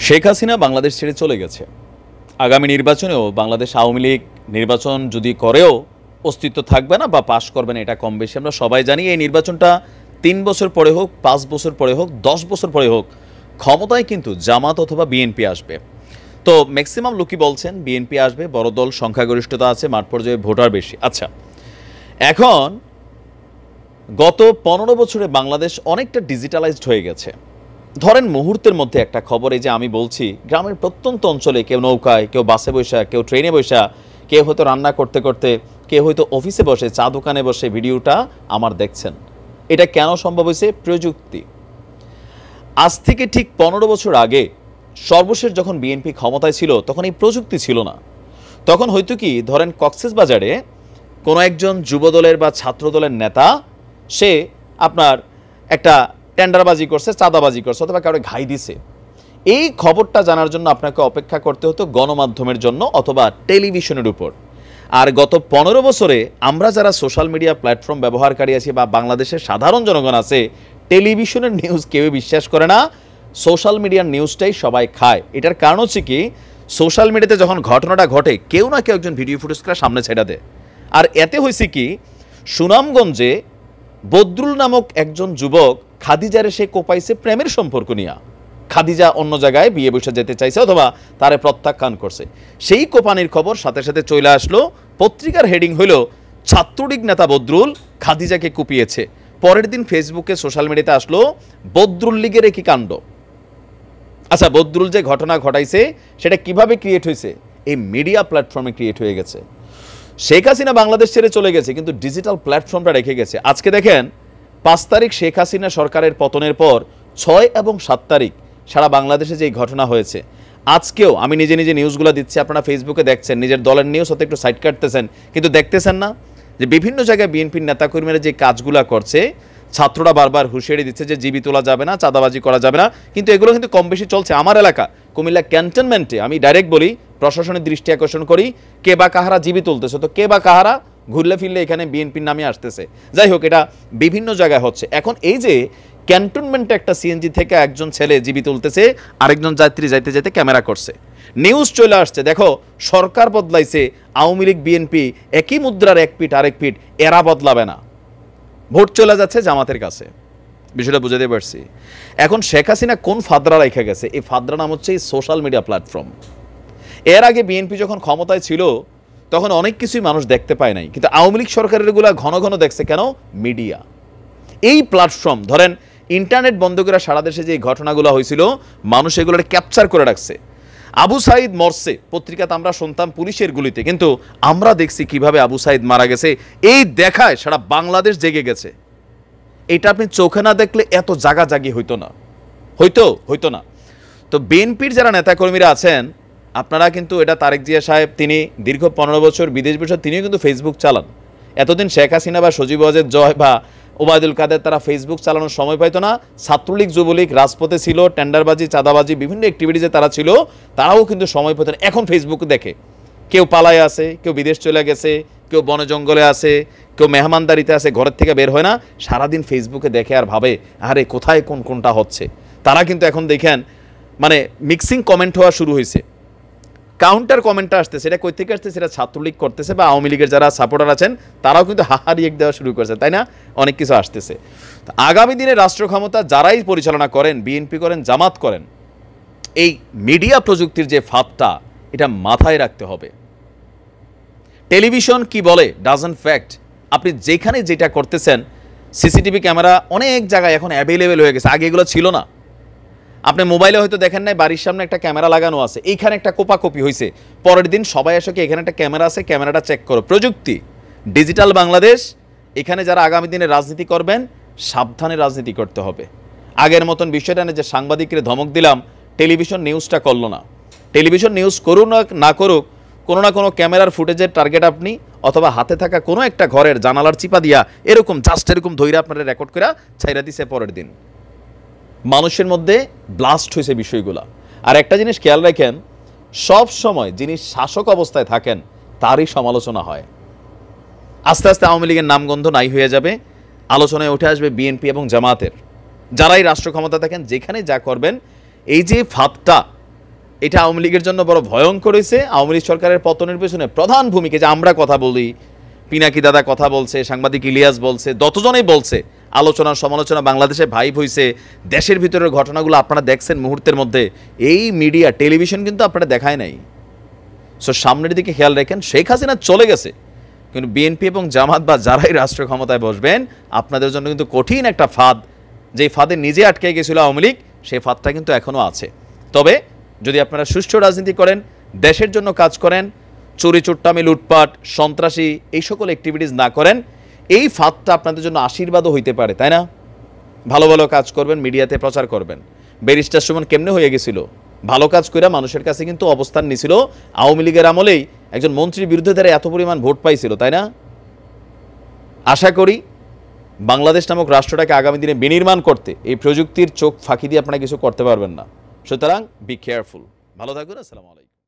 শেখ হাসিনা বাংলাদেশ ছেড়ে চলে গেছে। আগামী নির্বাচনেও বাংলাদেশ আওয়ামী লীগ নির্বাচন যদি করেও অস্তিত্ব থাকবে না বা পাশ করবে না, এটা কম বেশি আমরা সবাই জানি। এই নির্বাচনটা 3 বছর পরে হোক, 5 বছর পরে হোক, 10 বছর পরে হোক, ক্ষমতায় কিন্তু জামাত অথবা বিএনপি আসবে। তো ম্যাক্সিমাম লোকই বলছেন বিএনপি আসবে, বড় দল, সংখ্যাগরিষ্ঠতা আছে, মাঠ পর্যায়ে ভোটার বেশি। আচ্ছা, এখন গত 15 বছরে বাংলাদেশ অনেকটা ডিজিটালাইজড হয়ে গেছে। ধরেন মুহূর্তের মধ্যে একটা খবর, এই যে আমি বলছি, গ্রামের প্রত্যন্ত অঞ্চলে কেউ নৌকায়, কেউ বাসে বসা, কেউ ট্রেনে বসা, কেউ হয়তো রান্না করতে করতে, কেউ হয়তো অফিসে বসে, চা দোকানে বসে ভিডিওটা আমার দেখছেন। এটা কেন সম্ভব হয়েছে? প্রযুক্তি। আজ থেকে ঠিক 15 বছর আগে সর্বশেষ যখন বিএনপি ক্ষমতায় ছিল তখন এই প্রযুক্তি ছিল না। তখন হয়তো কি, ধরেন কক্সবাজারে কোনো একজন যুবদলের বা ছাত্রদলের নেতা, সে আপনার একটা টেন্ডারবাজি করছে, চাঁদাবাজি করছে, অথবা কারো ঘাই দিছে, এই খবরটা জানার জন্য আপনাকে অপেক্ষা করতে হতো গণমাধ্যমের জন্য অথবা টেলিভিশনের উপর। আর গত 15 বছরে আমরা যারা সোশ্যাল মিডিয়া প্ল্যাটফর্ম ব্যবহারকারী আছি বা বাংলাদেশের সাধারণ জনগণ আছে, টেলিভিশনের নিউজ কেউ বিশ্বাস করে না, সোশ্যাল মিডিয়ার নিউজটাই সবাই খায়। এটার কারণ হচ্ছে কি, সোশ্যাল মিডিয়াতে যখন ঘটনাটা ঘটে কেউ না কেউ একজন ভিডিও ফুটেজ করে সামনে ছেড়ে দেয়। আর এতে হয়েছে কি, সুনামগঞ্জে বদরুল নামক একজন যুবক খাদিজারে সে কোপাইছে প্রেমের সম্পর্ক নিয়ে। খাদিজা অন্য জায়গায় বিয়ে বসে যেতে চাইছে অথবা তারে প্রত্যাখ্যান করছে। সেই কোপানির খবর সাথে সাথে চলে আসলো, পত্রিকার হেডিং হইল ছাত্রলীগ নেতা বদরুল খাদিজাকে কুপিয়েছে। পরের দিন ফেসবুকে, সোশ্যাল মিডিয়াতে আসলো বদরুল লীগের একই কাণ্ড। আচ্ছা, বদরুল যে ঘটনা ঘটাইছে সেটা কিভাবে ক্রিয়েট হয়েছে? এই মিডিয়া প্ল্যাটফর্মে ক্রিয়েট হয়ে গেছে। শেখ হাসিনা বাংলাদেশ ছেড়ে চলে গেছে কিন্তু ডিজিটাল প্ল্যাটফর্মটা রেখে গেছে। আজকে দেখেন 5 তারিখ শেখ হাসিনা সরকারের পতনের পর 6 এবং 7 তারিখ সারা বাংলাদেশে যে ঘটনা হয়েছে, আজকেও আমি নিজে নিজে নিউজগুলো দিচ্ছি, আপনারা ফেসবুকে দেখছেন, নিজের দলের নিউজ হতে একটু সাইড কাটতেছেন, কিন্তু দেখতেছেন না যে বিভিন্ন জায়গায় বিএনপির নেতাকর্মীরা যে কাজগুলো করছে, ছাত্ররা বারবার হুঁশিয়ারি দিচ্ছে যে জিবি তোলা যাবে না, চাঁদাবাজি করা যাবে না, কিন্তু এগুলো কিন্তু কম বেশি চলছে। আমার এলাকা কুমিল্লা ক্যান্টনমেন্টে, আমি ডাইরেক্ট বলি, প্রশাসনের দৃষ্টি আকর্ষণ করি, কে বা কাহারা জিবি তুলতেছে, তো কে বা কাহারা ঘুরলে ফিরলে এখানে বিএনপির নামে আসতেছে। যাই হোক, এটা বিভিন্ন জায়গায় হচ্ছে। এখন এই যে ক্যান্টনমেন্টে একটা সিএনজি থেকে একজন ছেলে জিবি তুলতেছে, আরেকজন যাত্রী যাইতে যেতে ক্যামেরা করছে, নিউজ চলে আসছে, দেখো সরকার বদলাইছে, আওয়ামী লীগ বিএনপি একই মুদ্রার এক পিঠ আরেক পিঠ, এরা বদলাবে না, ভোট চলে যাচ্ছে জামাতের কাছে। বিষয়টা বুঝাতে পারছি? এখন শেখ হাসিনা কোন ফাদরা রেখে গেছে? এই ফাদরা নাম হচ্ছে এই সোশ্যাল মিডিয়া প্ল্যাটফর্ম। এর আগে বিএনপি যখন ক্ষমতায় ছিল তখন অনেক কিছুই মানুষ দেখতে পায় নাই, কিন্তু আওয়ামী লীগ সরকারের এগুলা ঘন ঘন দেখছে। কেন? মিডিয়া, এই প্ল্যাটফর্ম। ধরেন ইন্টারনেট বন্ধ করে সারা দেশে যে ঘটনাগুলো হয়েছিল, মানুষ এগুলোকে ক্যাপচার করে রাখছে। আবু সাইদ মরছে, পত্রিকাতে আমরা শুনতাম পুলিশের গুলিতে, কিন্তু আমরা দেখছি কিভাবে আবু সাইদ মারা গেছে, এই দেখায় সারা বাংলাদেশ জেগে গেছে। এটা আপনি চোখে না দেখলে এত জাগাজাগি হইতো না, হইতো না। তো বিএনপির যারা নেতাকর্মীরা আছেন, আপনারা কিন্তু, এটা তারেক জিয়া সাহেব, তিনি দীর্ঘ 15 বছর বিদেশ বসে তিনিও কিন্তু ফেসবুক চালান। এতদিন শেখ হাসিনা বা সজীব ওয়াজেদ জয় বা ওবায়দুল কাদের তারা ফেসবুক চালানোর সময় পাইতো না। ছাত্রলীগ, যুবলীগ রাজপথে ছিল, টেন্ডারবাজি, চাঁদাবাজি, বিভিন্ন অ্যাক্টিভিটিজে তারা ছিল, তারাও কিন্তু সময় পেত না। এখন ফেসবুক দেখে, কেউ পালায় আছে, কেউ বিদেশ চলে গেছে, কেউ বনে জঙ্গলে আছে, কেউ মেহমানদারিতে আছে, ঘরের থেকে বের হয় না, সারাদিন ফেসবুকে দেখে আর ভাবে আরে কোথায় কোনটা হচ্ছে। তারা কিন্তু এখন দেখেন মানে মিক্সিং কমেন্ট হওয়া শুরু হয়েছে, কাউন্টার কমেন্টটা আসতেছে। এটা কই থেকে আসতেছে? এটা ছাত্রলীগ করতেছে বা আওয়ামী লীগের যারা সাপোর্টার আছেন তারাও কিন্তু হাহা রিয়েক্ট দেওয়া শুরু করছে, তাই না? অনেক কিছু আসতেছে। আগামী দিনে রাষ্ট্র ক্ষমতা যারাই পরিচালনা করেন, বিএনপি করেন, জামাত করেন, এই মিডিয়া প্রযুক্তির যে ফাঁদটা, এটা মাথায় রাখতে হবে। টেলিভিশন কি বলে ডাজন্ট ফ্যাক্ট। আপনি যেখানে যেটা করতেছেন, সিসিটিভি ক্যামেরা অনেক জায়গায় এখন অ্যাভেলেবেল হয়ে গেছে, আগে এগুলো ছিল না। আপনি মোবাইলে হয়তো দেখেন নাই, বাড়ির সামনে একটা ক্যামেরা লাগানো আছে, এইখানে একটা কোপাকপি হয়েছে, পরের দিন সবাই এসে কি এখানে একটা ক্যামেরা আছে, ক্যামেরাটা চেক করো। প্রযুক্তি, ডিজিটাল বাংলাদেশ। এখানে যারা আগামী দিনে রাজনীতি করবেন, সাবধানে রাজনীতি করতে হবে। আগের মতন বিষয়টা না যে সাংবাদিকদের ধমক দিলাম, টেলিভিশন নিউজটা করলো না। টেলিভিশন নিউজ করুক না করুক, কোনো না কোনো ক্যামেরার ফুটেজের টার্গেট আপনি, অথবা হাতে থাকা কোনো একটা ঘরের জানালার চিপা দিয়া এরকম জাস্ট এরকম ধৈর্য আপনারা রেকর্ড করে ছাইরা দিছে, পরের দিন মানুষের মধ্যে ব্লাস্ট হয়েছে বিষয়গুলা। আর একটা জিনিস খেয়াল রাখেন, সব সময় যিনি শাসক অবস্থায় থাকেন তারই সমালোচনা হয়। আস্তে আস্তে আওয়ামী লীগের নামগন্ধ নাই হয়ে যাবে, আলোচনায় উঠে আসবে বিএনপি এবং জামাতের। যারাই রাষ্ট্র ক্ষমতা থাকেন, যেখানে যা করবেন, এই যে ফাঁদটা, এটা আওয়ামী লীগের জন্য বড় ভয়ঙ্কর হয়েছে। আওয়ামী লীগ সরকারের পতনের পেছনে প্রধান ভূমিকা, যে আমরা কথা বলি, পিনাকি দাদা কথা বলছে, সাংবাদিক ইলিয়াস বলছে, যতজনেই বলছে, আলোচনা সমালোচনা বাংলাদেশে ভাইব হয়েছে, দেশের ভিতরের ঘটনাগুলো আপনারা দেখছেন মুহূর্তের মধ্যে। এই মিডিয়া টেলিভিশন কিন্তু আপনারা দেখায় নাই। সো সামনের দিকে খেয়াল রাখেন। শেখ হাসিনা চলে গেছে, কিন্তু বিএনপি এবং জামাত বা যারাই রাষ্ট্র ক্ষমতায় বসবেন আপনাদের জন্য কিন্তু কঠিন একটা ফাঁদ, যেই ফাঁদে নিজে আটকে গেছিল আওয়ামী লীগ, সেই ফাঁদটা কিন্তু এখনও আছে। তবে যদি আপনারা সুষ্ঠু রাজনীতি করেন, দেশের জন্য কাজ করেন, চুরি চুট্টামি লুটপাট সন্ত্রাসী এই সকল অ্যাক্টিভিটিস না করেন, এই ফাঁদটা আপনাদের জন্য আশীর্বাদও হইতে পারে, তাই না? ভালো ভালো কাজ করবেন, মিডিয়াতে প্রচার করবেন। ব্যারিস্টার সুমন কেমনে হয়ে গেছিল? ভালো কাজ করে মানুষের কাছে কিন্তু অবস্থান নিছিল। আওয়ামী লীগের আমলেই একজন মন্ত্রীর বিরুদ্ধে তারা এত পরিমাণ ভোট পাইছিল, তাই না? আশা করি বাংলাদেশ নামক রাষ্ট্রটাকে আগামী দিনে বিনির্মাণ করতে এই প্রযুক্তির চোখ ফাঁকি দিয়ে আপনারা কিছু করতে পারবেন না। সুতরাং বি কেয়ারফুল। ভালো থাকবেন। আসসালামু আলাইকুম।